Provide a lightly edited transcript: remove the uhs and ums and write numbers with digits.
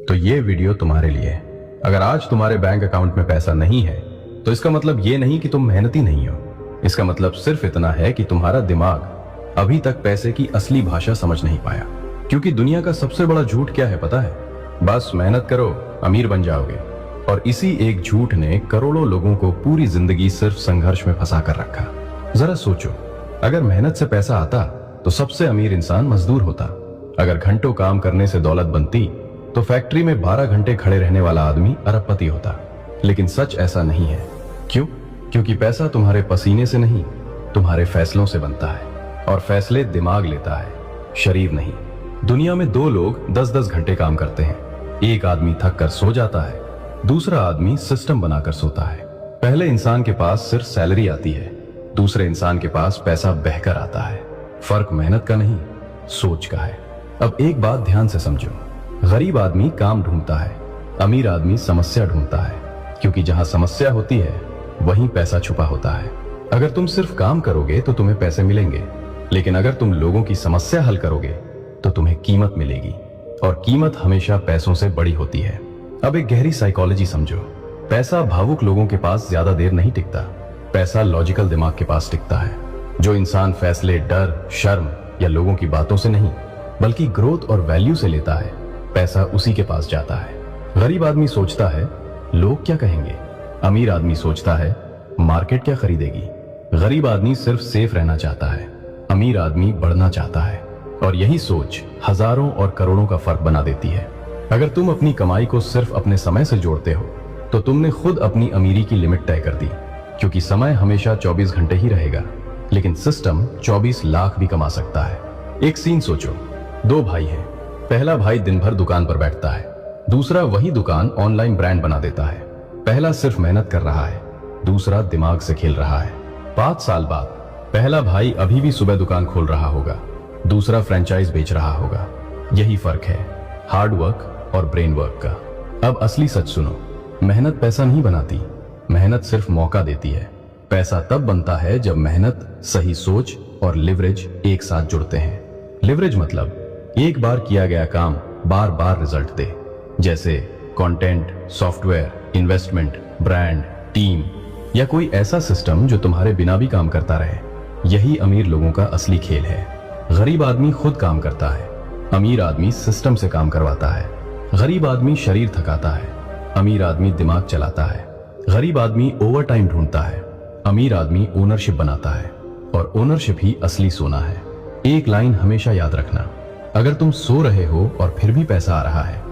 तो ये वीडियो तुम्हारे लिए है। अगर आज तुम्हारे बैंक अकाउंट में पैसा नहीं है तो इसका मतलब ये नहीं कि तुम मेहनती नहीं हो। इसका मतलब सिर्फ इतना है कि तुम्हारा दिमाग अभी तक पैसे की असली भाषा समझ नहीं पाया। क्योंकि दुनिया का सबसे बड़ा झूठ क्या है पता है? बस मेहनत करो, अमीर बन जाओगे। और इसी एक झूठ ने करोड़ों लोगों को पूरी जिंदगी सिर्फ संघर्ष में फंसा कर रखा। जरा सोचो, अगर मेहनत से पैसा आता तो सबसे अमीर इंसान मजदूर होता। अगर घंटों काम करने से दौलत बनती तो फैक्ट्री में 12 घंटे खड़े रहने वाला आदमी अरबपति होता। लेकिन सच ऐसा नहीं है। क्यों? क्योंकि पैसा तुम्हारे पसीने से नहीं, तुम्हारे फैसलों से बनता है। और फैसले दिमाग लेता है, शरीर नहीं। दुनिया में 2 लोग 10-10 घंटे काम करते हैं। एक आदमी थक कर सो जाता है, दूसरा आदमी सिस्टम बनाकर सोता है। पहले इंसान के पास सिर्फ सैलरी आती है, दूसरे इंसान के पास पैसा बहकर आता है। फर्क मेहनत का नहीं, सोच का है। अब एक बात ध्यान से समझो, गरीब आदमी काम ढूंढता है, अमीर आदमी समस्या ढूंढता है। क्योंकि जहां समस्या होती है वहीं पैसा छुपा होता है। अगर तुम सिर्फ काम करोगे तो तुम्हें पैसे मिलेंगे, लेकिन अगर तुम लोगों की समस्या हल करोगे तो तुम्हें कीमत मिलेगी। और कीमत हमेशा पैसों से बड़ी होती है। अब एक गहरी साइकोलॉजी समझो। पैसा भावुक लोगों के पास ज्यादा देर नहीं टिकता, पैसा लॉजिकल दिमाग के पास टिकता है। जो इंसान फैसले डर, शर्म या लोगों की बातों से नहीं बल्कि ग्रोथ और वैल्यू से लेता है, पैसा उसी के पास जाता है। गरीब आदमी सोचता है लोग क्या कहेंगे, अमीर आदमी सोचता है मार्केट क्या खरीदेगी। गरीब आदमी सिर्फ सेफ रहना चाहता है, अमीर आदमी बढ़ना चाहता है। और यही सोच हजारों और करोड़ों का फर्क बना देती है। अगर तुम अपनी कमाई को सिर्फ अपने समय से जोड़ते हो तो तुमने खुद अपनी अमीरी की लिमिट तय कर दी। क्योंकि समय हमेशा 24 घंटे ही रहेगा, लेकिन सिस्टम 24 लाख भी कमा सकता है। एक सीन सोचो, 2 भाई हैं। पहला भाई दिन भर दुकान पर बैठता है, दूसरा वही दुकान ऑनलाइन ब्रांड बना देता है। पहला सिर्फ मेहनत कर रहा है, दूसरा दिमाग से खेल रहा है। 5 साल बाद पहला भाई अभी भी सुबह दुकान खोल रहा होगा, दूसरा फ्रेंचाइज बेच रहा होगा। यही फर्क है हार्ड वर्क और ब्रेन वर्क का। अब असली सच सुनो, मेहनत पैसा नहीं बनाती, मेहनत सिर्फ मौका देती है। पैसा तब बनता है जब मेहनत, सही सोच और लिवरेज एक साथ जुड़ते हैं। लिवरेज मतलब एक बार किया गया काम बार बार रिजल्ट दे। जैसे content, software, investment, brand, team या कोई ऐसा सिस्टम जो तुम्हारे बिना भी काम करता रहे। यही अमीर लोगों का असली खेल है। गरीब आदमी खुद काम करता है, अमीर आदमी सिस्टम से काम करवाता है। गरीब आदमी शरीर थकाता है, अमीर आदमी दिमाग चलाता है। गरीब आदमी ओवर टाइम ढूंढता है, अमीर आदमी ओनरशिप बनाता है। और ओनरशिप ही असली सोना है। एक लाइन हमेशा याद रखना, अगर तुम सो रहे हो और फिर भी पैसा आ रहा है